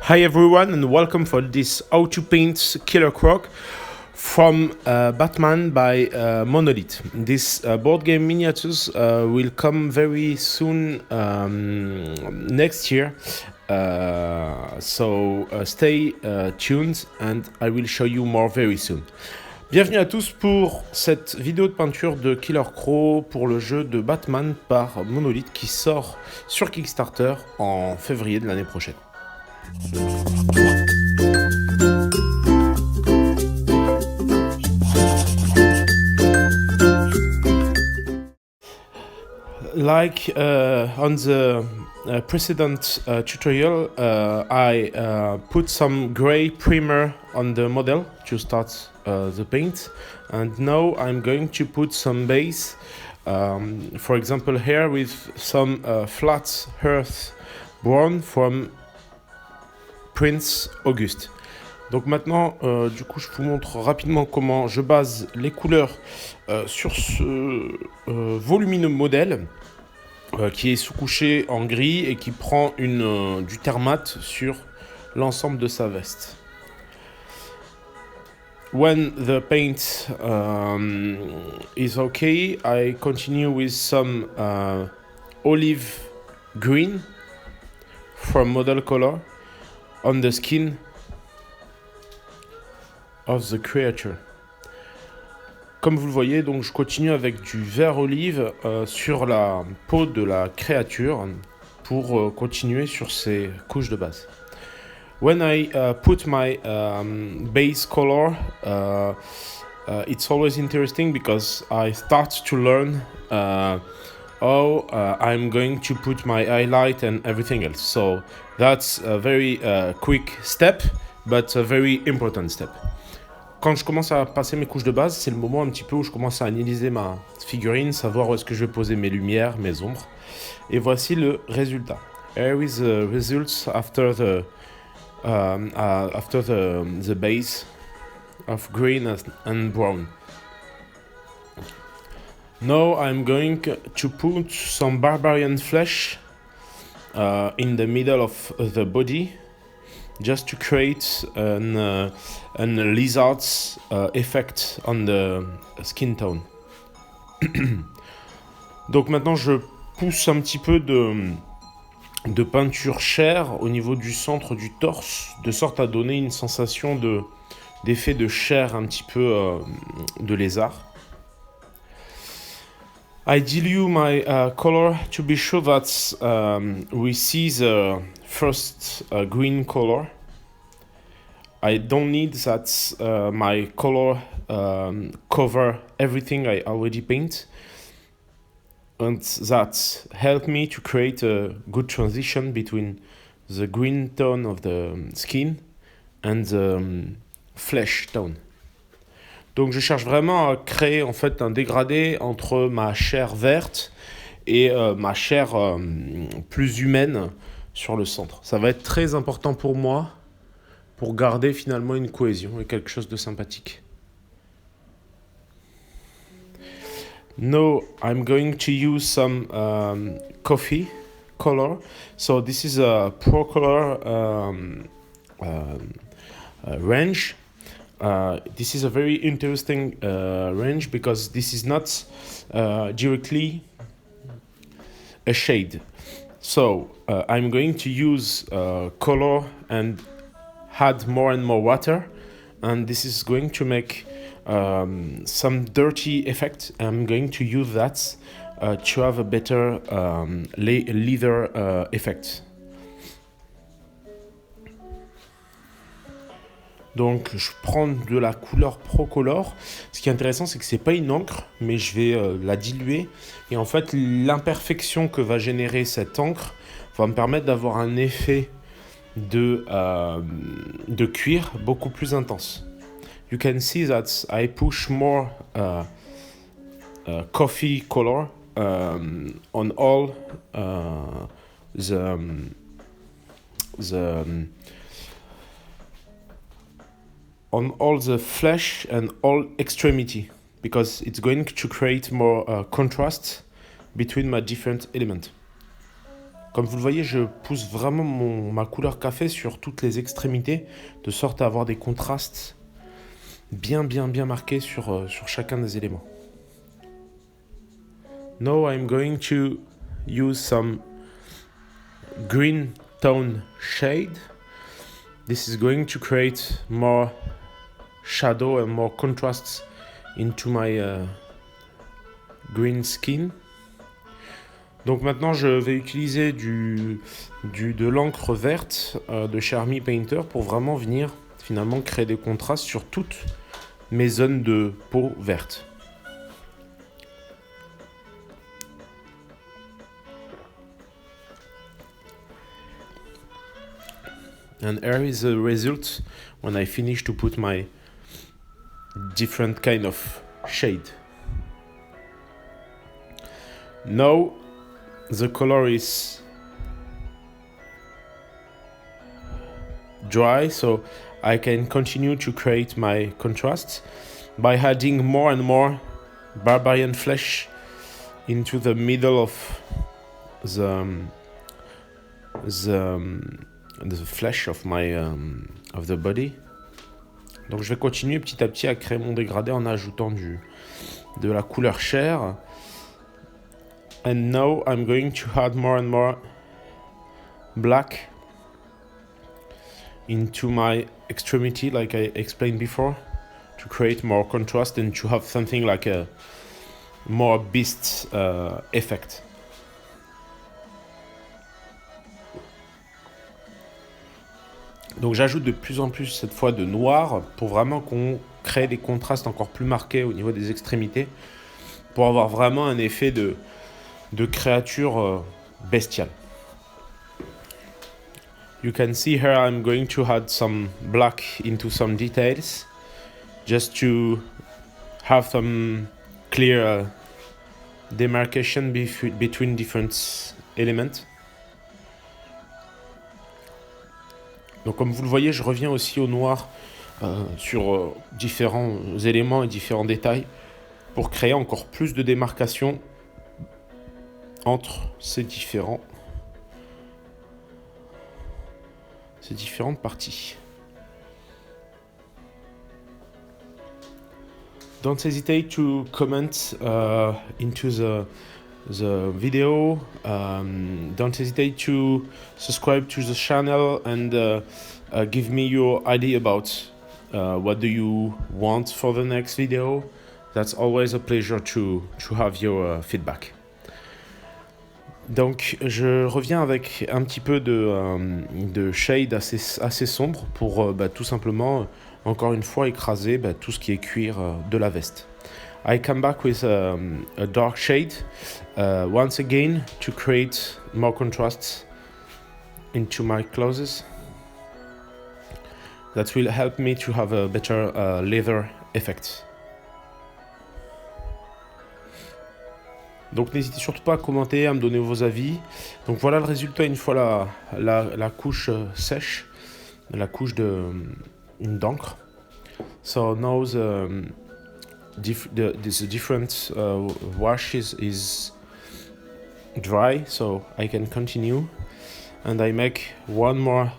Hi everyone and welcome for this How to Paint Killer Croc from Batman by Monolith. This board game miniatures will come very soon next year, so stay tuned and I will show you more very soon. Bienvenue à tous pour cette vidéo de peinture de Killer Croc pour le jeu de Batman par Monolith qui sort sur Kickstarter en février de l'année prochaine. Like on the precedent tutorial, I put some gray primer on the model to start the paint, and now I'm going to put some base, for example here with some flat earth brown from Prince August. Donc maintenant, du coup, je vous montre rapidement comment je base les couleurs sur ce volumineux modèle qui est sous-couché en gris et qui prend du thermat sur l'ensemble de sa veste. When the paint is okay, I continue with some olive green from model color on the skin of the creature. Comme vous le voyez, donc je continue avec du vert olive sur la peau de la créature pour continuer sur ces couches de base. When I put my base color, it's always interesting because I start to learn how I'm going to put my highlight and everything else. So that's a very quick step, but a very important step. Quand je commence à passer mes couches de base, c'est le moment un petit peu où je commence à analyser ma figurine, savoir où est-ce que je vais poser mes lumières, mes ombres. Et voici le résultat. Here is the results after the base of green and brown. Now I'm going to put some barbarian flesh in the middle of the body, just to create an lizard's effect on the skin tone. Donc maintenant je pousse un petit peu de peinture chair au niveau du centre du torse, de sorte à donner une sensation d'effet de chair un petit peu de lézard. I dilute my color to be sure that we see the first green color. I don't need that my color cover everything I already paint, and that help me to create a good transition between the green tone of the skin and the flesh tone. Donc je cherche vraiment à créer en fait un dégradé entre ma chair verte et ma chair plus humaine sur le centre. Ça va être très important pour moi pour garder finalement une cohésion et quelque chose de sympathique. Now I'm going to use some coffee color. So this is a pro color range. This is a very interesting range because this is not directly a shade. So I'm going to use color and add more and more water, and this is going to make some dirty effect. I'm going to use that to have a better leather effect. Donc je prends de la couleur Procolor. Ce qui est intéressant, c'est que c'est pas une encre, mais je vais la diluer. Et en fait, l'imperfection que va générer cette encre va me permettre d'avoir un effet de cuir beaucoup plus intense. You can see that I push more coffee color on all on all the flesh and all extremity, because it's going to create more contrast between my different elements. Comme vous le voyez, je pousse vraiment ma couleur café sur toutes les extrémités, de sorte à avoir des contrastes bien marqués sur chacun des éléments. Now I'm going to use some green tone shade. This is going to create more shadow and more contrasts into my green skin. Donc maintenant je vais utiliser de l'encre verte de chez Army Painter pour vraiment venir finalement créer des contrastes sur toutes mes zones de peau verte. And here is the result when I finish to put my different kind of shade. Now the color is dry, so I can continue to create my contrasts by adding more and more barbarian flesh into the middle of the flesh of my of the body. Donc je vais continuer petit à petit à créer mon dégradé en ajoutant de la couleur chair. And now I'm going to add more and more black into my extremity, like I explained before, to create more contrast and to have something like a more beast effect. Donc j'ajoute de plus en plus cette fois de noir pour vraiment qu'on crée des contrastes encore plus marqués au niveau des extrémités pour avoir vraiment un effet de créature bestiale. You can see here I'm going to add some black into some details just to have some clear demarcation between different elements. Donc comme vous le voyez, je reviens aussi au noir sur différents éléments et différents détails pour créer encore plus de démarcation entre ces différentes parties. Don't hesitate to comment into the video. Don't hesitate to subscribe to the channel and give me your idea about what do you want for the next video. That's always a pleasure to have your feedback. Donc je reviens avec un petit peu de shade assez sombre pour tout simplement encore une fois écraser tout ce qui est cuir de la veste. I come back with a dark shade once again to create more contrasts into my clothes. That will help me to have a better leather effect. Donc n'hésitez surtout pas à commenter, à me donner vos avis. Donc voilà le résultat une fois la couche sèche, la couche d'encre. So now the different wash is dry, so I can continue. And I make one more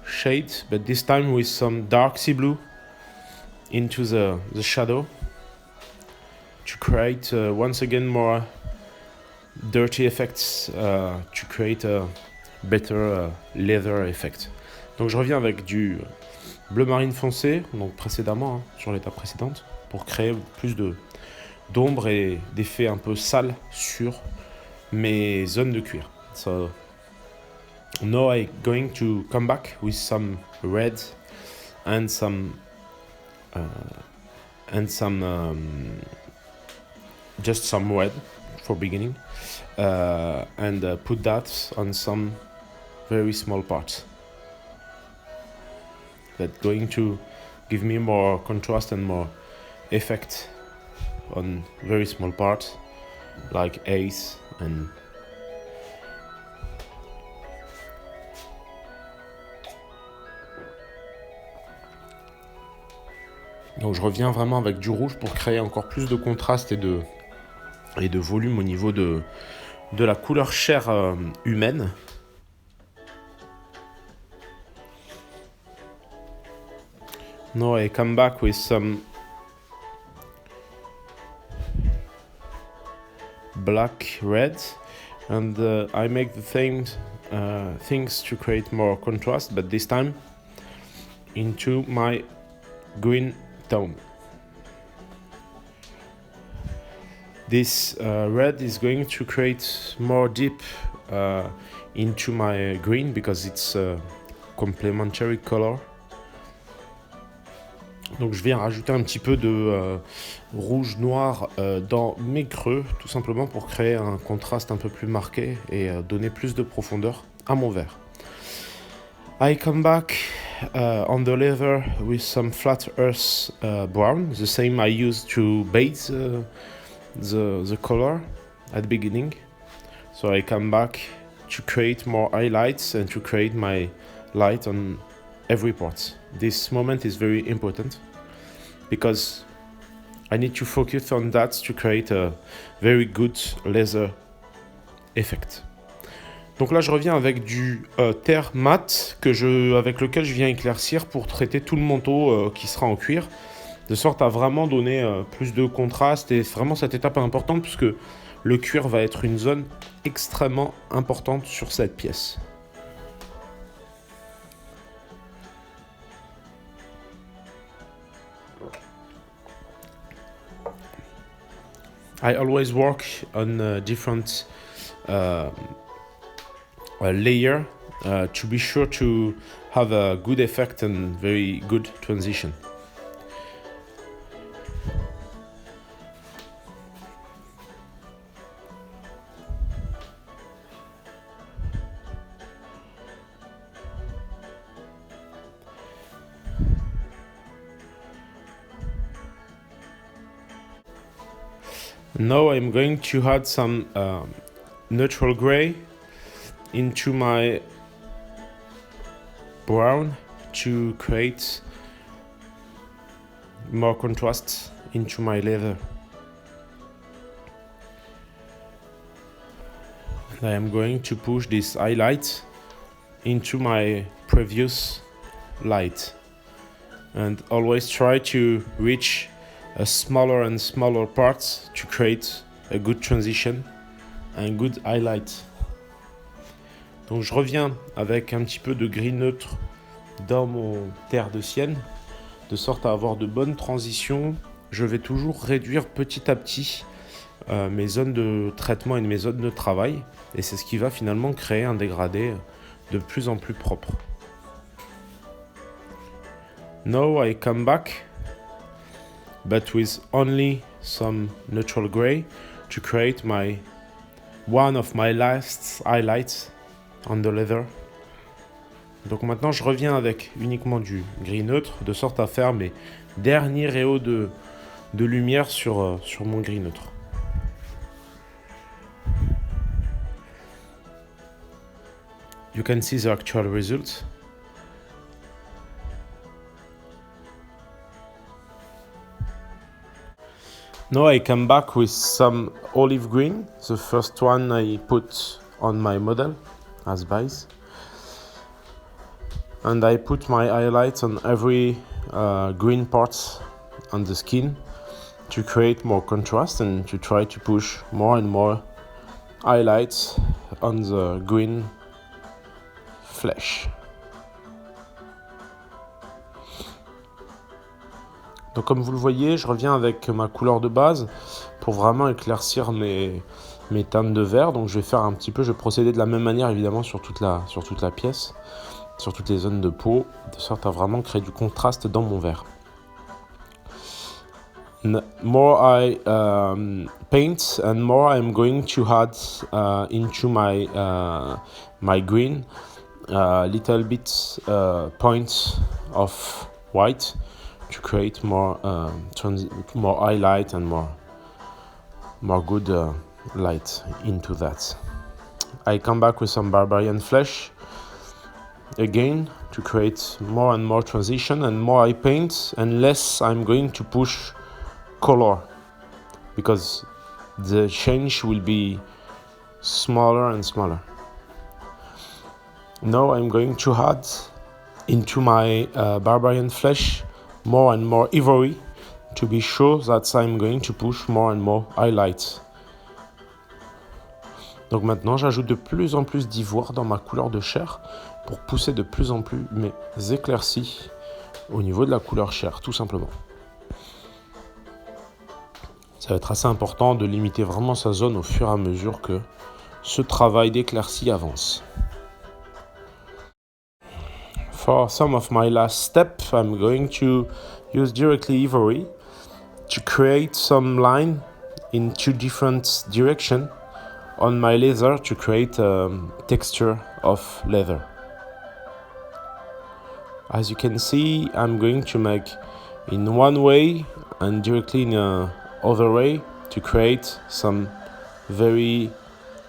shade, but this time with some dark sea blue into the shadow, to create once again more dirty effects, to create a better leather effect. Donc je reviens avec du bleu marine foncé, donc précédemment, sur l'étape précédente, pour créer plus d'ombre et d'effets un peu sales sur mes zones de cuir. So now I'm going to come back with some red and some just some red for beginning, and put that on some very small parts. That's going to give me more contrast and more effect on very small parts like ace and donc je reviens vraiment avec du rouge pour créer encore plus de contraste et de volume au niveau de de la couleur chair humaine. Now I come back with some black red, and I make the same things to create more contrast, but this time into my green tone. This red is going to create more deep into my green because it's a complementary color. Donc je viens rajouter un petit peu de rouge noir dans mes creux, tout simplement pour créer un contraste un peu plus marqué et donner plus de profondeur à mon verre. I come back on the leather with some flat earth brown, the same I used to base the color at the beginning. So I come back to create more highlights and to create my light on every part. This moment is very important because I need to focus on that to create a very good laser effect. Donc là je reviens avec du terre mat avec lequel je viens éclaircir pour traiter tout le manteau qui sera en cuir, de sorte à vraiment donner plus de contraste, et vraiment cette étape est importante puisque le cuir va être une zone extrêmement importante sur cette pièce. I always work on different layer to be sure to have a good effect and very good transition. Now I'm going to add some neutral gray into my brown to create more contrast into my leather. And I am going to push this highlight into my previous light, and always try to reach a smaller and smaller parts to create a good transition and good highlight. Donc je reviens avec un petit peu de gris neutre dans mon terre de sienne, de sorte à avoir de bonnes transitions. Je vais toujours réduire petit à petit mes zones de traitement et mes zones de travail, et c'est ce qui va finalement créer un dégradé de plus en plus propre. Now I come back, but with only some neutral gray to create one of my last highlights on the leather. Donc maintenant je reviens avec uniquement du gris neutre, de sorte à faire mes derniers rayons de lumière sur mon gris neutre. You can see the actual result. Now I come back with some olive green, the first one I put on my model as base. And I put my highlights on every green part on the skin to create more contrast and to try to push more and more highlights on the green flesh. Donc comme vous le voyez, je reviens avec ma couleur de base pour vraiment éclaircir mes teintes de vert. Donc je vais procéder de la même manière évidemment sur toute la pièce, sur toutes les zones de peau, de sorte à vraiment créer du contraste dans mon verre. More I paint and more I'm going to add into my green little bit points of white to create more highlight and more good light into that. I come back with some barbarian flesh again to create more and more transition, and more I paint and less I'm going to push color, because the change will be smaller and smaller. Now I'm going to add into my barbarian flesh more and more ivory to be sure that I'm going to push more and more highlights. Donc maintenant, j'ajoute de plus en plus d'ivoire dans ma couleur de chair pour pousser de plus en plus mes éclaircies au niveau de la couleur chair, tout simplement. Ça va être assez important de limiter vraiment sa zone au fur et à mesure que ce travail d'éclaircie avance. For some of my last step, I'm going to use directly ivory to create some line in two different directions on my leather to create a texture of leather. As you can see, I'm going to make in one way and directly in other way to create some very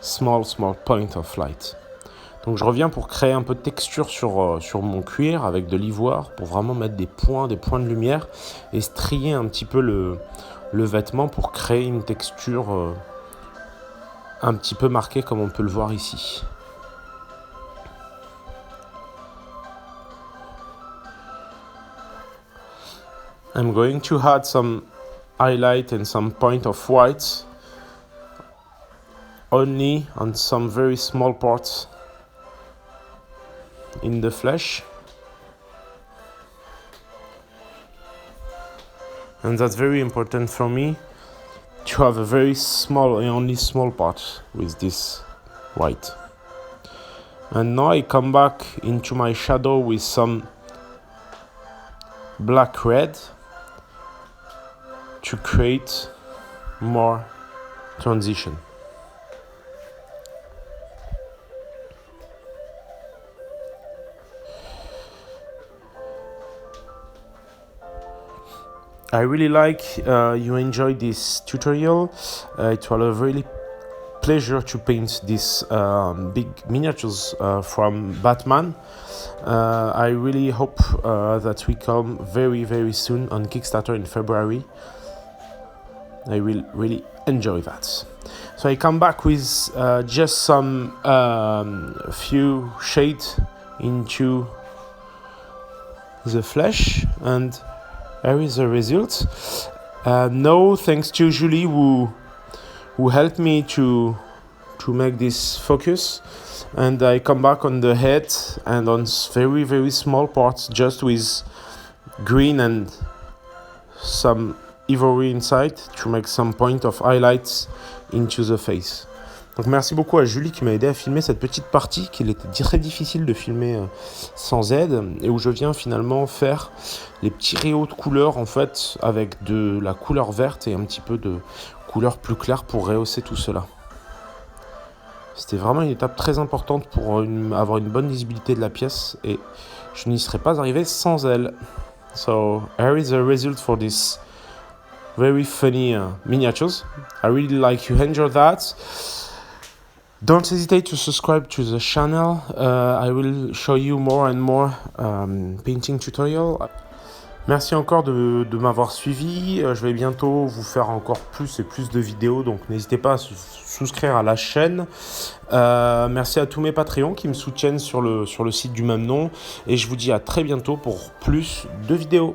small point of light. Donc je reviens pour créer un peu de texture sur mon cuir avec de l'ivoire pour vraiment mettre des points de lumière et strier un petit peu le vêtement pour créer une texture un petit peu marquée comme on peut le voir ici. I'm going to add some highlight and some point of white only on some very small parts in the flesh. And that's very important for me to have a very small and only small part with this white. And now I come back into my shadow with some black red to create more transition. I really like you enjoyed this tutorial. It was a really pleasure to paint these big miniatures from Batman. I really hope that we come very soon on Kickstarter in February. I will really enjoy that. So I come back with just some few shades into the flesh, and here is the result. Now, thanks to Julie who helped me to make this focus, and I come back on the head and on very small parts just with green and some ivory inside to make some point of highlights into the face. Donc merci beaucoup à Julie qui m'a aidé à filmer cette petite partie qu'il était très difficile de filmer sans aide et où je viens finalement faire les petits rayons de couleur en fait avec de la couleur verte et un petit peu de couleur plus claire pour rehausser tout cela. C'était vraiment une étape très importante pour avoir une bonne visibilité de la pièce et je n'y serais pas arrivé sans elle. So here is the result for this very funny miniatures. I really like you enjoy that. Don't hesitate to subscribe to the channel. I will show you more and more painting tutorial. Merci encore de m'avoir suivi. Je vais bientôt vous faire encore plus et plus de vidéos, donc n'hésitez pas à souscrire à la chaîne. Merci à tous mes Patreons qui me soutiennent sur le site du même nom. Et je vous dis à très bientôt pour plus de vidéos.